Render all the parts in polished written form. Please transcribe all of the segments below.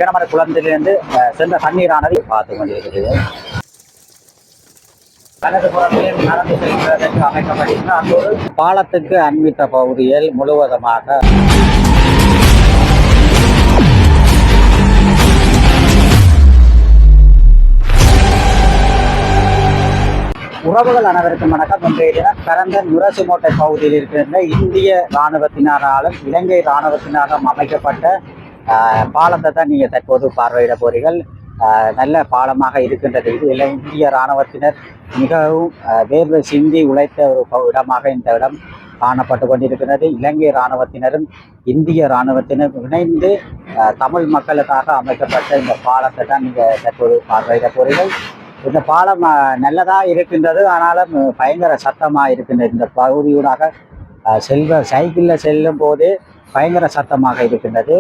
வீரமர குளத்திலிருந்து சென்ற தண்ணீரானது பார்த்து கொண்டிருக்கிறது. வலது புறத்திலும் நடந்து செல்வதற்கு அமைக்கப்பட்டிருந்த அந்த ஒரு பாலத்துக்கு அண்மித்த பகுதியில் முழுவதுமாக உறவுகள் அனைவருக்கும் வணக்கம். இன்றைய தினம் கரந்தன் முரசுமோட்டை பகுதியில் இருக்கின்ற இந்திய இராணுவத்தினராலும் இலங்கை இராணுவத்தினராலும் அமைக்கப்பட்ட பாலத்தை தான் நீங்கள் தற்போது பார்வையிட போறீர்கள். நல்ல பாலமாக இருக்கின்றது. இது இந்திய இராணுவத்தினர் மிகவும் வேர்வை சிந்தி உழைத்த ஒரு இடமாக இந்த இடம் காணப்பட்டு கொண்டிருக்கிறது. இலங்கை இராணுவத்தினரும் இந்திய இராணுவத்தினரும் இணைந்து தமிழ் மக்களுக்காக அமைக்கப்பட்ட இந்த பாலத்தை தான் நீங்கள் தற்போது பார்வையிட போறீர்கள். இந்த பாலம் நல்லதாக இருக்கின்றது, ஆனாலும் பயங்கர சத்தமாக இருக்கின்றது. இந்த பகுதியூடாக சைக்கிளில் செல்லும் போது பயங்கர சத்தமாக இருக்கின்றது.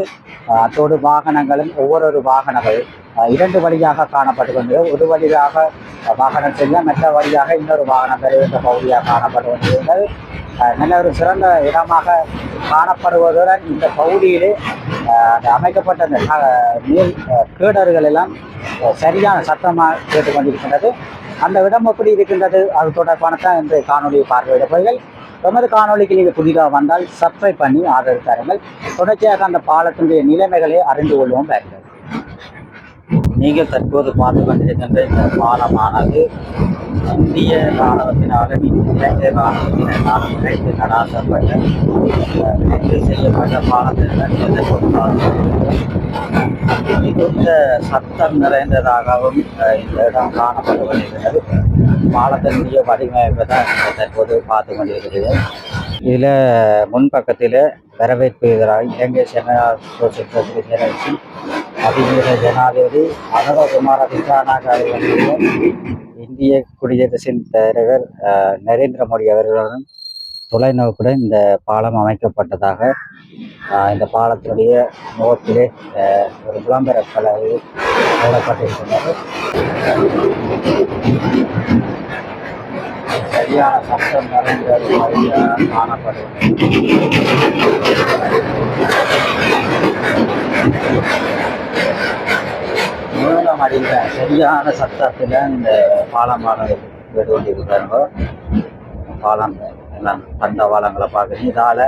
அத்தோடு வாகனங்களும் ஒவ்வொரு வாகனங்கள் இரண்டு வழியாக காணப்பட்டு கொண்டிருக்கிறது. ஒரு வழியாக வாகனம் செல்ல, மற்ற வழியாக இன்னொரு வாகனம் பெறுகின்ற பகுதியாக காணப்பட்டு கொண்டிருக்கிறது. நல்ல ஒரு சிறந்த இடமாக காணப்படுவதுடன் இந்த பகுதியிலே அமைக்கப்பட்ட அந்த நீர் கேடர்கள் எல்லாம் சரியான சத்தமாக கேட்டுக்கொண்டிருக்கின்றது. அந்த இடம் எப்படி இருக்கின்றது அது தொடர்பான தான் இன்று காணொலியை பார்வையிட போய்கள். எமது காணொலிக்கு நீங்கள் புதிதாக வந்தால் சப்ஸ்கிரைப் பண்ணி ஆதரவு தாருங்கள். தொடர்ச்சியாக அந்த பாலத்தினுடைய நிலைமைகளை அறிந்து கொள்வோம். பாருங்கள், நீங்கள் தற்போது பார்த்து கொண்டிருக்கின்ற இந்த பாலமானது இந்திய இராணுவத்தினாலும் இலங்கை இராணுவத்தினாலும் இணைந்து நடாத்தப்பட்ட இணைந்து செய்யப்பட்ட பாலத்தினர் மிகுந்த சத்தம் நிறைந்ததாகவும் இந்த இடம் காணப்பட்டு கொண்டிருக்கிறது. பாலத்தினுடைய வடிவமைப்பை தான் தற்போது பார்த்து கொண்டிருக்கிறது. இதில் முன்பக்கத்தில் வரவேற்பு எதிராக இலங்கை ஜனாதிபதி அதிபீர ஜனாதிபதி அனுரகுமார திசாநாயக்க அவர்களுடைய இந்திய குடியரசின் தலைவர் நரேந்திர மோடி அவர்களுடன் தொலைநோக்குடன் இந்த பாலம் அமைக்கப்பட்டதாக இந்த பாலத்தினுடைய முகத்திலே ஒரு விளம்பர கலவை போடப்பட்டிருக்கின்றது. சரியான சட்டம் நிறைந்த காணப்படுகிறது. மூலம் அடிந்த சரியான சத்தத்தில் இந்த பாலமானது கேட்டு கொண்டிருக்கிறாங்க. பாலம் எல்லாம் தந்த பாலங்களை பார்க்குறீங்க. இதால்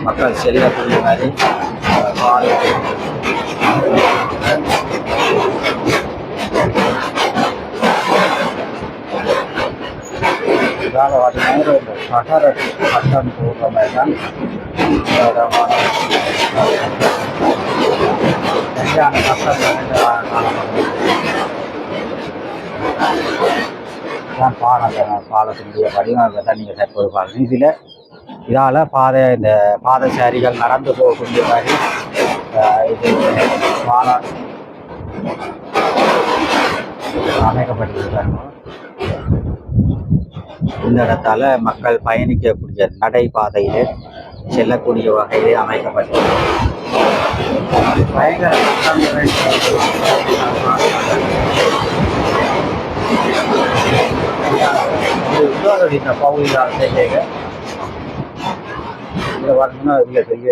மக்கள் செல்லக்கூடிய மாதிரி பாலம் இதால் பார்த்தீங்கன்னா இந்த சட்டம் போகிற மாதிரி தான் சரியான சட்டம் காணப்படுது. பாலத்தினுடைய வடிவமைப்பை தான் நீங்கள் தற்போது பார்க்கணும். இதால் இந்த பாதசாரிகள் நடந்து போகக்கூடிய மாதிரி இது பாலம் அமைக்கப்பட்டிருக்காங்க. இந்த இடத்தால் மக்கள் பயணிக்கக்கூடிய நடைபாதையிலே செல்லக்கூடிய வகையிலே அமைக்கப்பட்டிருக்கிறது. பயங்கர இந்த பகுதியால் செய்ய இதில் பார்த்தீங்கன்னா இதில் பெரிய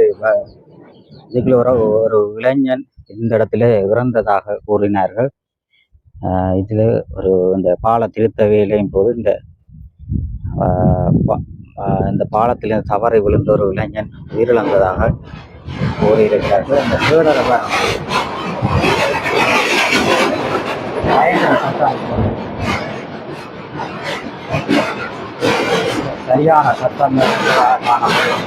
இதுக்குள்ள ஒரு இளைஞன் இந்த இடத்துல இறந்ததாக கூறினார்கள். இதில் இந்த பால திருத்த வேலையும் போது இந்த பாலத்தில் தவறி விழுந்த ஒரு இளைஞன் உயிரிழந்ததாக கூறியிருக்கிறார்கள். இந்த கேடரை சரியான சத்தம் காணப்படும்.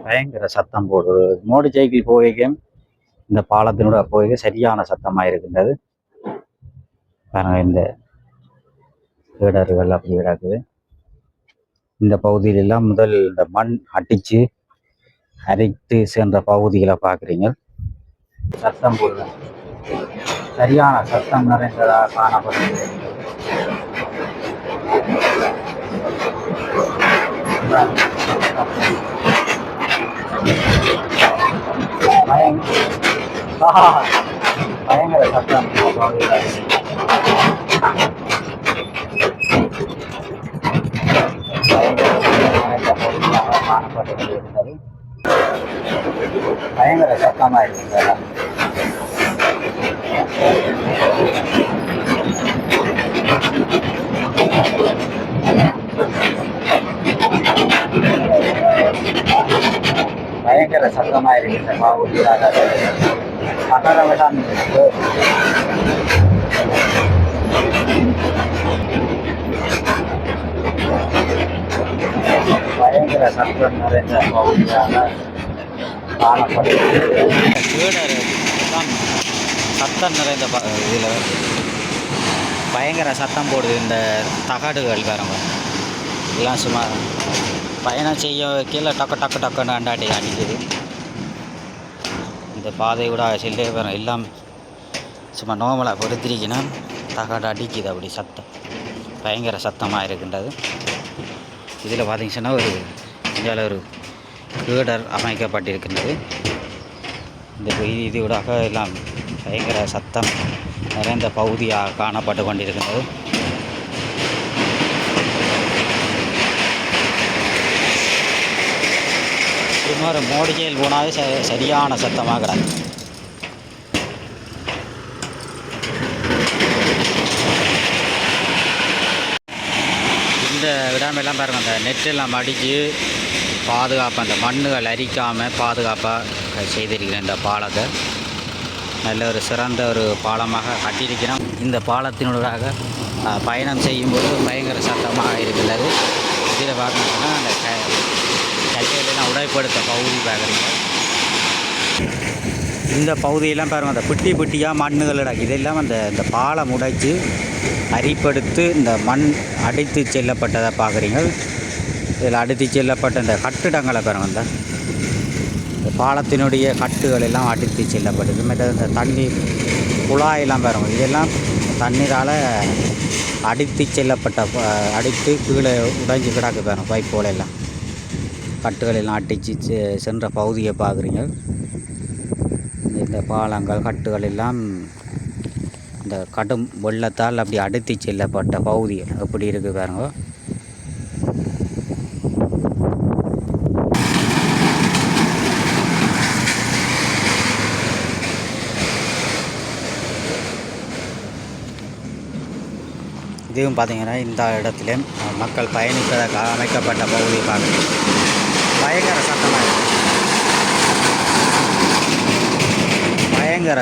பயங்கர சத்தம் போடுறது. மோடி சைக்கிள் போய்க்கும் இந்த பாலத்தினோட போய் சரியான சத்தமாக இருக்கின்றது. பாருங்க, இந்த கேடர்கள் அப்படி கிடக்குது. இந்த பகுதியிலெல்லாம் முதல் இந்த மண் அடித்து அரைத்து சென்ற பகுதிகளை பார்க்குறீங்க. சத்தம் போடுவேன் சரியான சத்தம் நிறைந்ததாக காணப்படுகிறது. பயங்கர சத்தம் சத்தமாக இருக்குது. பயங்கர சத்தமாக இருக்கு இந்த பாவூதியாக பகரவெல்லாம் இருக்கு. பயங்கர சத்தம் நிறைந்த பகுதியாக காணப்படுகிறது. சத்தம் நிறைந்த இதில் பயங்கர சத்தம் போடுது. இந்த தகடுகள் வேறங்க எல்லாம் சும்மா பயணம் செய்ய கீழே டக்குன்னு அடிக்குது. இந்த பாதை கூட செல்லே வேறு எல்லாம் சும்மா நோமலாக பொறுத்திருக்கினா தகடு அடிக்குது. அப்படி சத்தம் பயங்கர சத்தமாக இருக்கின்றது. இதில் பார்த்திங்கன்னா இந்தியாவில் ஒரு கேடர் அமைக்கப்பட்டிருக்கின்றது. இந்த இதோடாக எல்லாம் பயங்கர சத்தம் நிறைந்த பகுதியாக காணப்பட்டு கொண்டிருக்கின்றது. இன்னொரு மோடிக்கையில் போனாலே சரியான சத்தமாக கிடக்கு. இந்த இடமெல்லாம் பாருங்கள், அந்த நெட்டெல்லாம் அடித்து பாதுகாப்பாக அந்த மண்ணுகள் அரிக்காமல் பாதுகாப்பாக செய்திருக்கிறேன். இந்த பாலத்தை நல்ல ஒரு சிறந்த ஒரு பாலமாக கட்டியிருக்கிறோம். இந்த பாலத்தினூடாக பயணம் செய்யும்போது பயங்கர சத்தமாக இருக்கிறது. இதில் பார்க்கணுன்னா அந்த கல்வியெல்லாம் உடைப்படுத்த பகுதி பார்க்குறீங்க. இந்த பகுதியெல்லாம் பாருங்கள், அந்த பிட்டியாக மண்ணுகள் கிடக்கு. இதெல்லாம் இந்த பாலம் உடைத்து அரிப்படுத்து இந்த மண் அடித்து செல்லப்பட்டதை பார்க்குறீங்க. இதில் அடித்து செல்லப்பட்ட இந்த கட்டிடங்களை பாருங்கள், இந்த பாலத்தினுடைய கட்டுகள் எல்லாம் அடித்து செல்லப்பட்டது. மற்ற இந்த தண்ணீர் குழாயெல்லாம் பாருங்கள், இதெல்லாம் தண்ணீரால் அடித்து செல்லப்பட்ட அடித்து கீழே உடைஞ்சி கிடக்கு பாருங்கள். பைப்போல எல்லாம் கட்டுகள் எல்லாம் அடித்து சென்ற பகுதியை பார்க்குறீங்க. இந்த பாலங்கள் கட்டுகள் எல்லாம் இந்த கடும் வெள்ளத்தால் அப்படி அடித்து செல்லப்பட்ட பகுதிகள் எப்படி இருக்குது பாருங்க. இதுவும் பார்த்திங்கன்னா இந்த இடத்துல மக்கள் பயணிப்பதற்காக அமைக்கப்பட்ட பகுதியை பார்க்குறேன். பயங்கர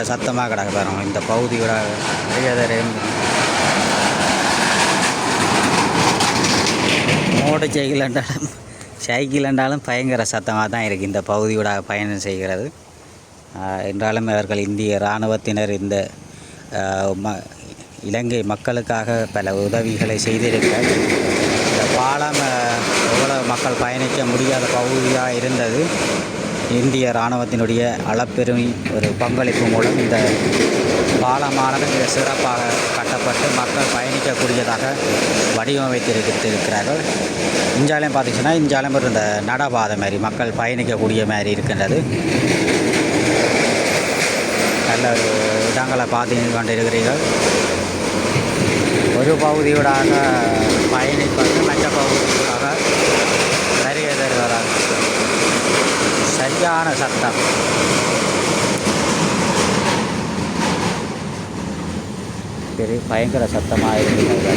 சத்தமாக கிடக்கு பாருங்க. இந்த பகுதியோட மோட சைக்கிள் என்றாலும் பயங்கர சத்தமாக தான் இருக்குது இந்த பகுதியோட பயணம் செய்கிறது. என்றாலும் அவர்கள் இந்திய இராணுவத்தினர் இந்த இலங்கை மக்களுக்காக பல உதவிகளை செய்திருக்கிறார். இந்த பாலம் எவ்வளோ மக்கள் பயணிக்க முடியாத பகுதியாக இருந்தது. இந்திய இராணுவத்தினுடைய அளப்பெரும் ஒரு பங்களிப்பு மூலம் இந்த பாலமானது மிக சிறப்பாக கட்டப்பட்டு மக்கள் பயணிக்கக்கூடியதாக வடிவமைத்திருக்கிறார்கள். இஞ்சாலையும் பார்த்திங்கன்னா இஞ்சாலையும் ஒரு இந்த நடபாதை மாதிரி மக்கள் பயணிக்கக்கூடிய மாதிரி இருக்கின்றது. நல்ல ஒரு இடங்களை பார்த்து கொண்டிருக்கிறீர்கள். ஒரு பகுதியூடாக பயணிப்பது மற்ற பகுதியூடாக வருகை தருவதாக சரியான சத்தம். பெரிய பயங்கர சத்தமாக இருக்கிறது.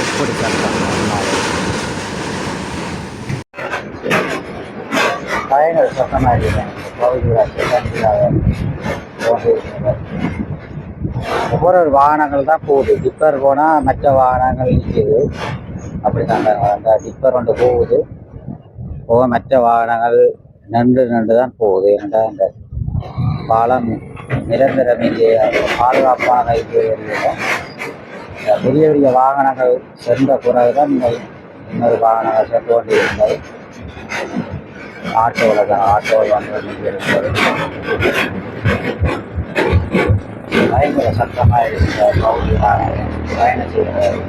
இப்படி சத்தம் பயங்கர சத்தமாக இருக்கிறேன். ஒவ்வொரு வாகனங்கள் தான் போகுது. டிப்பர் போனால் மற்ற வாகனங்கள் நிற்கிது. அப்படி தாங்க அந்த டிப்பர் ஒன்று போகுது, போக மற்ற வாகனங்கள் நின்று தான் போகுது. ஏன்னா இந்த பாலம் நிரந்தரம் இங்கே பாதுகாப்பான பெரிய பெரிய வாகனங்கள் சென்ற பிறகுதான் இன்னொரு வாகனங்கள் சென்று கொண்டிருந்தது. ஆட்டோவில் தான் ஆட்டோவில் வந்து இருந்தது. பயங்கர சத்தமாக இருக்கிற பகுதியாக பயணம் செய்கிறது.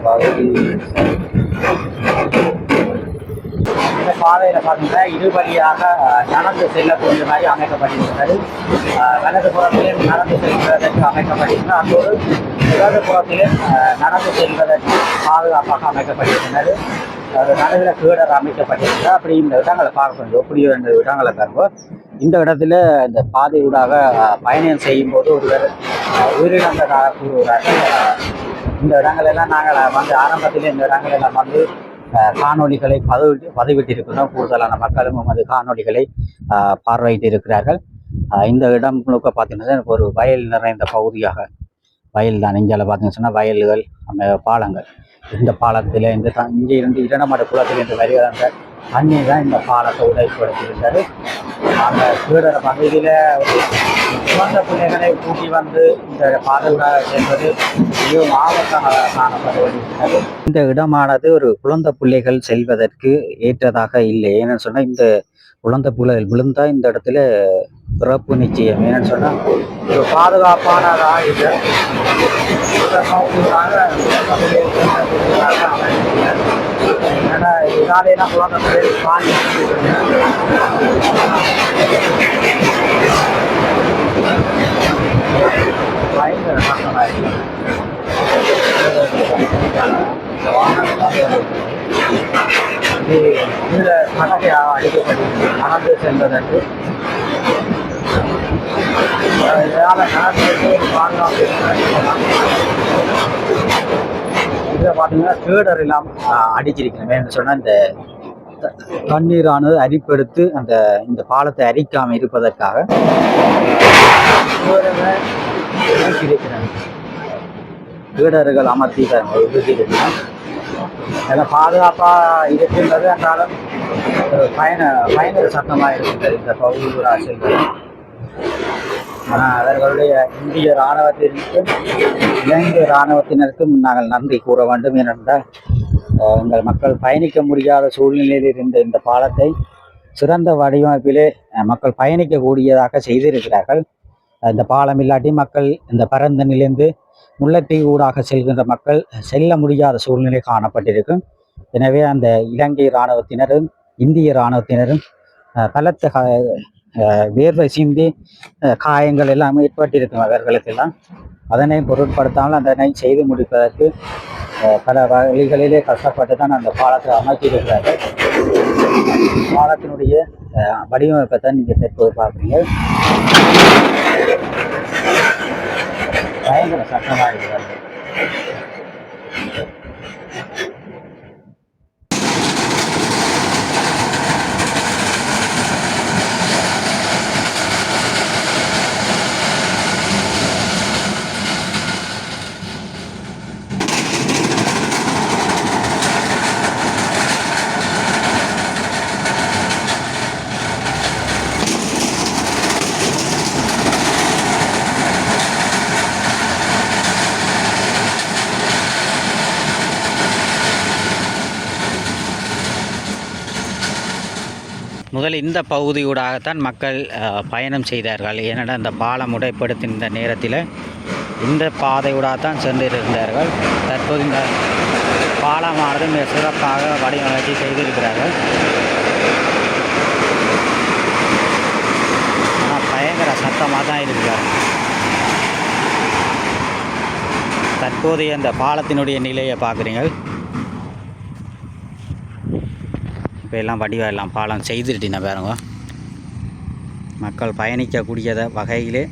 பகுதி இந்த பாதையில் பார்த்தீங்கன்னா இருவழியாக நடந்து செல்லக்கூடிய மாதிரி அமைக்கப்பட்டிருக்கிறது. வலது புறத்திலும் நடந்து செல்வதற்கு அமைக்கப்பட்டிருக்கிறது, அதோடு இடது புறத்திலும் நடந்து செல்வதற்கு பாதுகாப்பாக அமைக்கப்பட்டிருக்கிறது. ஒரு நடுவில் கீழர் அமைக்கப்பட்டிருக்கிறது. அப்படி இந்த இடங்களை பார்க்கணும், எப்படி 2 இடங்களை தருவோம். இந்த இடத்துல இந்த பாதையூடாக பயணம் செய்யும் போது ஒருவர் உயிரிழந்ததாக கூறுகிறார்கள். இந்த இடங்களெல்லாம் நாங்கள் வந்து ஆரம்பத்தில் இந்த இடங்களெல்லாம் வந்து காணொலிகளை பதிவிட்டிருக்கிறோம். கூடுதலான மக்களும் நமது காணொலிகளை பார்வையிட்டு இருக்கிறார்கள். இந்த இடம் முழுக்க பார்த்தீங்கன்னா ஒரு வயல் நிறைந்த பகுதியாக, வயல் தான். இங்கே பார்த்தீங்கன்னு சொன்னால் வயல்கள், பாலங்கள். இந்த பாலத்தில் இந்த இங்கே இருந்து இரண்டமட குளத்திலிருந்து வருகிற தண்ணி தான் இந்த பாலத்தை உடைப்படுத்தியிருந்தது. அந்த கீழற பகுதியில் குழந்தை பிள்ளைகளை கூட்டி வந்து இந்த பாதையூடாக செல்வது மிகவும் ஆபத்தாக காணப்படுகிறது. இந்த இடமானது ஒரு குழந்தை பிள்ளைகள் செல்வதற்கு ஏற்றதாக இல்லை. ஏன்னு சொன்னால் இந்த குழந்தை பிள்ளைகள் விழுந்தால் இந்த இடத்துல பிறப்பு நிச்சயம். ஏன்னு சொன்னால் ஒரு பாதுகாப்பானதாக இல்லை. இதாலேனா குழந்தை பிள்ளைகள் பாதி பயங்கர கஷ்டமாக இருக்குது. இந்த கணக்கை அடிக்கப்பட்டு நடந்து செல்வதற்கு பாதுகாப்பு. இதில் பார்த்தீங்கன்னா கேடர் எல்லாம் அடிச்சிருக்கணும் சொன்னால் இந்த தண்ணீரானது அரிப்பெடுத்து இந்த பாலத்தை அரிக்காமல் இருப்பதற்காக கீடர்கள் அமர்த்தி இருக்கிறார். அதெல்லாம் பாதுகாப்பாக இருக்கின்றது. என்றாலும் ஒரு பயண சட்டமாக இருக்கின்றது இந்த பகுதியூடாக செல்வது. ஆனால் அவர்களுடைய இந்திய இராணுவத்திற்கும் இலங்கை இராணுவத்தினருக்கும் நாங்கள் நன்றி கூற வேண்டும். ஏனென்றால் எங்கள் மக்கள் பயணிக்க முடியாத சூழ்நிலையில் இருந்த இந்த பாலத்தை சிறந்த வடிவமைப்பிலே மக்கள் பயணிக்கக்கூடியதாக செய்திருக்கிறார்கள். இந்த பாலம் இல்லாட்டி மக்கள் இந்த பரந்தனிலிருந்து முல்லைத்தீவு ஊடாக செல்கின்ற மக்கள் செல்ல முடியாத சூழ்நிலை காணப்பட்டிருக்கும். எனவே அந்த இலங்கை இராணுவத்தினரும் இந்திய இராணுவத்தினரும் பலத்த வேர்வை சிந்தி காயங்கள் எல்லாம் ஏற்பட்டிருக்கும் அவர்களுக்கெல்லாம். அதனை பொருட்படுத்தாமல் அதனை செய்து முடிப்பதற்கு பல வழிகளிலே கஷ்டப்பட்டு தான் அந்த பாலத்தை அமைச்சிருக்கிறார்கள். பாலத்தினுடைய வடிவமைப்பை தான் நீங்கள் தற்போது பார்க்குறீங்க. பயங்கர சட்டமாக இருக்கிறார்கள். முதல் இந்த பகுதியூடாகத்தான் மக்கள் பயணம் செய்தார்கள். ஏனென்றால் இந்த பாலம் உடைப்படுத்தின நேரத்தில் இந்த பாதையூடாகத்தான் சென்றிருந்தார்கள். தற்போது இந்த பாலமானது மிக சிறப்பாக வடிவமைத்து செய்திருக்கிறார்கள். ஆனால் பயங்கர சத்தமாக தான் இருக்கிறார். தற்போதைய அந்த பாலத்தினுடைய நிலையை பார்க்குறீங்க. இப்போ எல்லாம் வடிவாக எல்லாம் பாலம் செய்துட்டின பாருங்க. மக்கள் பயணிக்கக்கூடிய வகையிலே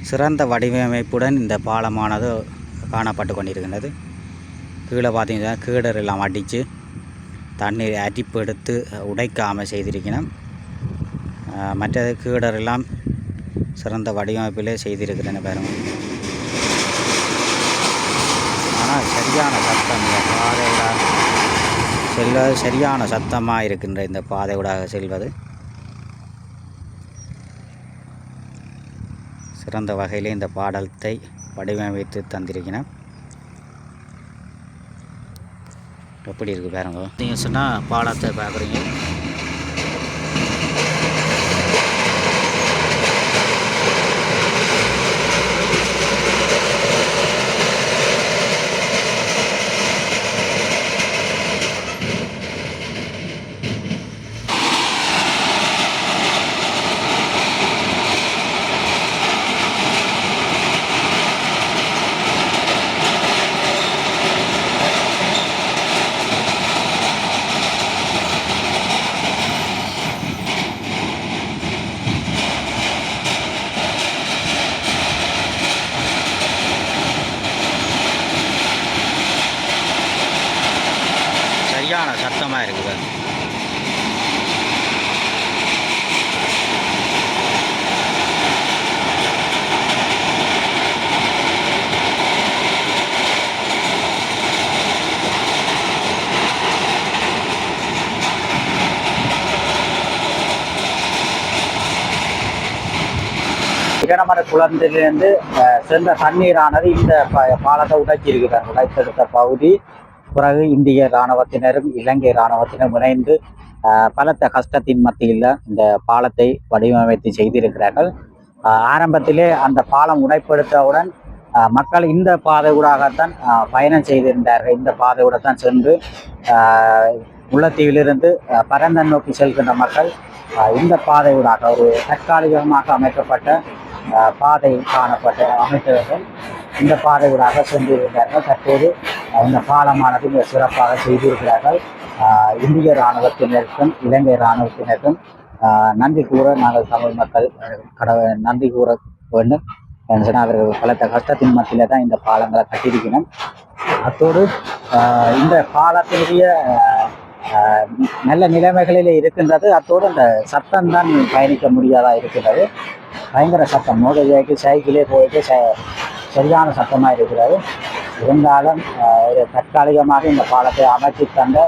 சிறந்த வடிவமைப்புடன் இந்த பாலமானது காணப்பட்டு கொண்டிருக்கின்றது. கீழே பார்த்தீங்கன்னா கீடர் எல்லாம் அடித்து தண்ணீர் அரிப்பு எடுத்து உடைக்காமல் செய்திருக்கணும். மற்றது கீடர் எல்லாம் சிறந்த வடிவமைப்பிலே செய்திருக்கிறேன்னு பாருங்க. ஆனால் சரியான சத்தம் பாதையூடாக செல்வது சரியான சத்தமாக இருக்கின்ற இந்த பாதையூடாக செல்வது சிறந்த வகையிலே இந்த பாடத்தை வடிவமைத்து தந்திருக்கிறேன். எப்படி இருக்குது பாருங்க. நீங்கள் சொன்னால் பாடத்தை பார்க்குறீங்க. சரியான சத்தமாக இருக்குது. இடமர குளத்திலிருந்து சென்ற தண்ணீரானது இந்த பாலத்தை உடைச்சிருக்கிறார். உடைத்தெடுத்த பகுதி பிறகு இந்திய இராணுவத்தினரும் இலங்கை இராணுவத்தினரும் இணைந்து பலத்த கஷ்டத்தின் மத்தியில் இந்த பாலத்தை வடிவமைத்து செய்திருக்கிறார்கள். ஆரம்பத்திலே அந்த பாலம் உடைப்படுத்தவுடன் மக்கள் இந்த பாதையூடாகத்தான் பயணம் செய்திருந்தார்கள். இந்த பாதையூடத்தான் சென்று முல்லைத்தீவிலிருந்து பரந்தன் நோக்கி செல்கின்ற மக்கள் இந்த பாதையூடாக ஒரு தற்காலிகமாக அமைக்கப்பட்ட பாதை காணப்பட்ட அமைத்தவர்கள் இந்த பாதையூடாக சென்றிருந்தார்கள். தற்போது இந்த பாலமானது மிக சிறப்பாக செய்திருக்கிறார்கள். இந்திய இராணுவத்தினருக்கும் இலங்கை இராணுவத்தினருக்கும் நன்றி கூற நாங்கள் தமிழ் மக்கள் நன்றி கூற வேண்டும். சொன்னால் அவர்கள் பலத்த கஷ்டத்தின் மத்தியில தான் இந்த பாலங்களை கட்டியிருக்கணும். அத்தோடு இந்த பாலத்தினுடைய நல்ல நிலைமைகளில் இருக்கின்றது. அத்தோடு அந்த சத்தம் தான் பயணிக்க முடியாதா இருக்கின்றது. பயங்கர சத்தம், மோதலுக்கு சைக்கிளே போயிட்டு சரியான சத்தமாக இருக்கிறது. இருந்தாலும் ஒரு தற்காலிகமாக இந்த பாலத்தை அமைத்து தந்த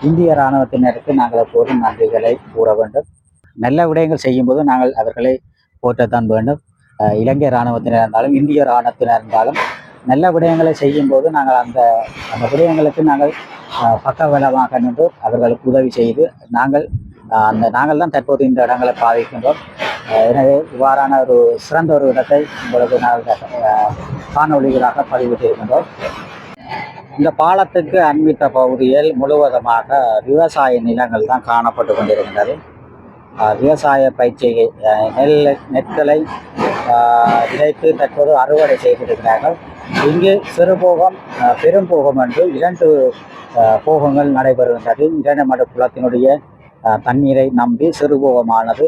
இந்திய இராணுவத்தினருக்கு நாங்கள் எப்போதும் நன்றிகளை கூற வேண்டும். நல்ல விடயங்கள் செய்யும்போது நாங்கள் அவர்களை போற்றத்தான் வேண்டும். இலங்கை இராணுவத்தினர் இருந்தாலும் இந்திய இராணுவத்தினர் இருந்தாலும் நல்ல விடயங்களை செய்யும்போது நாங்கள் அந்த விடயங்களுக்கு நாங்கள் பக்கபலமாக நின்று அவர்களுக்கு உதவி செய்து நாங்கள் தான் தற்போது இந்த இடங்களை பாதிக்கின்றோம். எனவே இவ்வாறான ஒரு சிறந்த ஒரு இடத்தை உங்களுக்கு நாங்கள் காணொலிகளாக பதிவிட்டிருக்கின்றோம். இந்த பாலத்துக்கு அண்மித்த பகுதியில் முழுவதுமாக விவசாய நிலங்கள் தான் காணப்பட்டு கொண்டிருக்கின்றது. விவசாய பயிற்சியை நெற்களை விதைத்து தற்போது அறுவடை செய்திருக்கிறார்கள். இங்கு சிறுபோகம் பெரும்போகம் என்று 2 போகங்கள் நடைபெறுகின்றது. இரண்டு குளத்தினுடைய தண்ணீரை நம்பி சிறுபோகமானது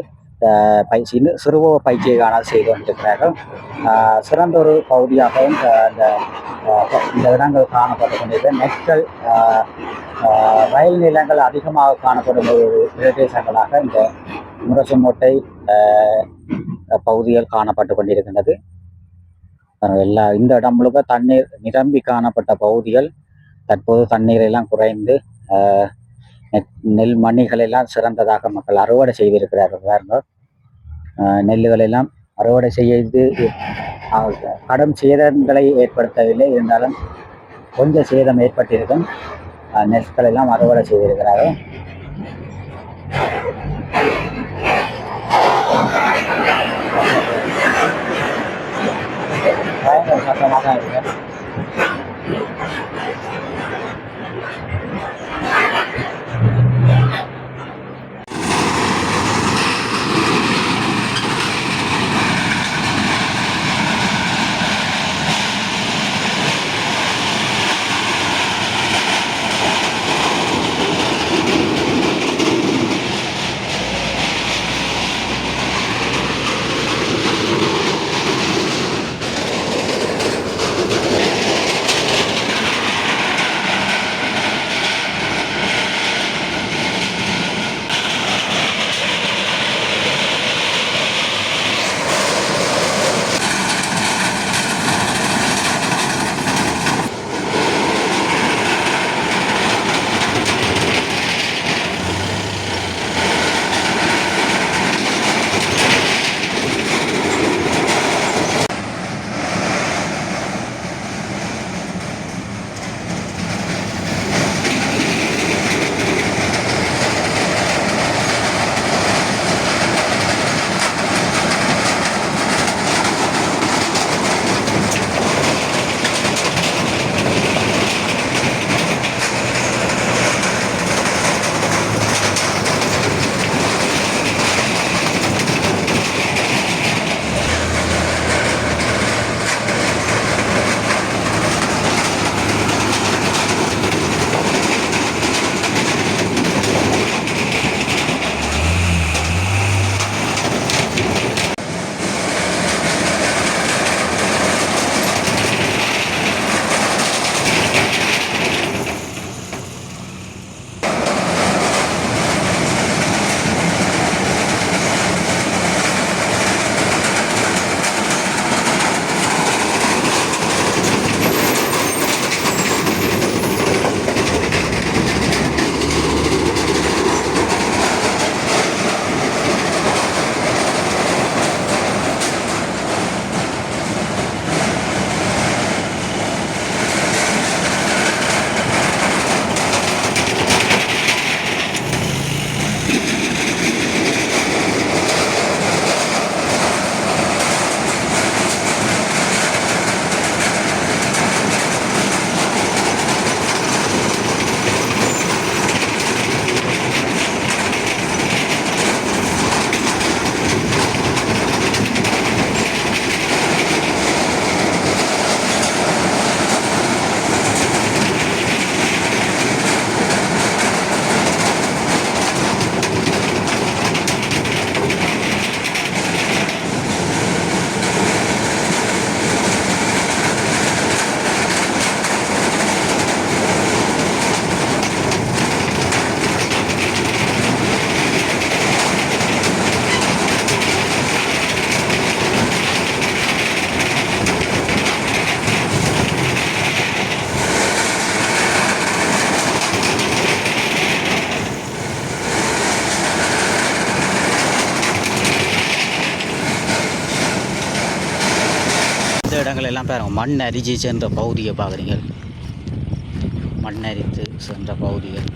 சிறுபோக பயிற்சியை செய்து கொண்டிருக்கிறார்கள். சிறந்த ஒரு பகுதியாகவும் இந்த இடங்கள் காணப்பட்டு கொண்டிருக்கிற நெற்கள் வயல் நிலங்கள் அதிகமாக காணப்படும் ஒரு பிரதேசங்களாக இந்த முரசுமோட்டை பகுதிகள் காணப்பட்டு கொண்டிருக்கின்றது. இந்த இடம் முழுக்க தண்ணீர் நிரம்பி காணப்பட்ட பகுதிகள் தற்போது தண்ணீரெல்லாம் குறைந்து நெல் மணிகள் எல்லாம் சிறந்ததாக மக்கள் அறுவடை செய்திருக்கிறார்கள். நெல்லுகள் எல்லாம் அறுவடை செய்து கடும் சேதங்களை ஏற்படுத்தவில்லை. இருந்தாலும் கொஞ்சம் சேதம் ஏற்பட்டிருக்கும். நெற்கள் எல்லாம் அறுவடை செய்திருக்கிறார்கள். பயங்கர சத்தமாக தான் இருக்கு. இதெல்லாம் பாருங்க, மண் அரிச்சு சென்ற பகுதியை பார்க்குறீங்க. மண் அரித்து சென்ற பகுதிகள்.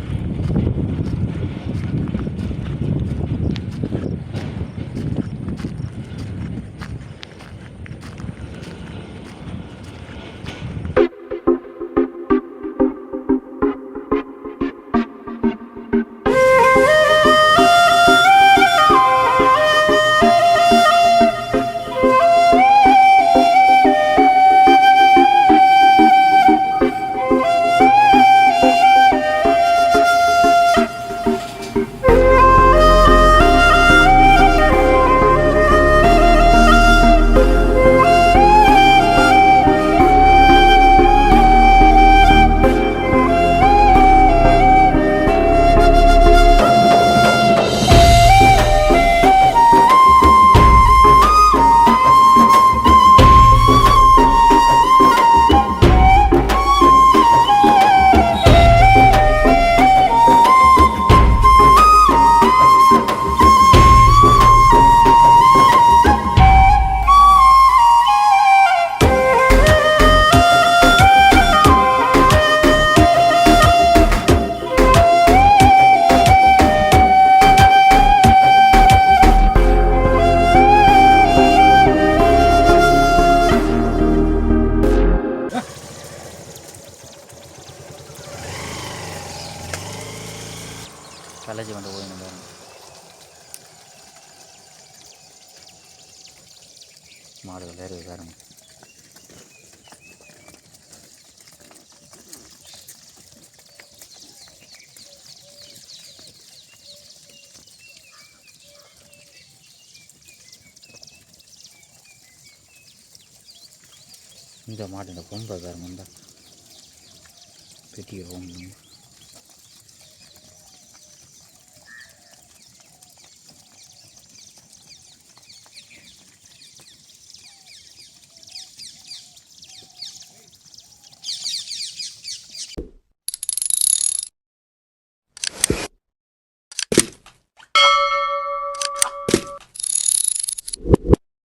கலைச்சி கொண்டு போய் பாருங்க. மாடுகள் ஏறி பாருங்க. இந்த மாட்டு இந்த கொம்பை பாருங்க, இந்த பெட்டியை கொம்பு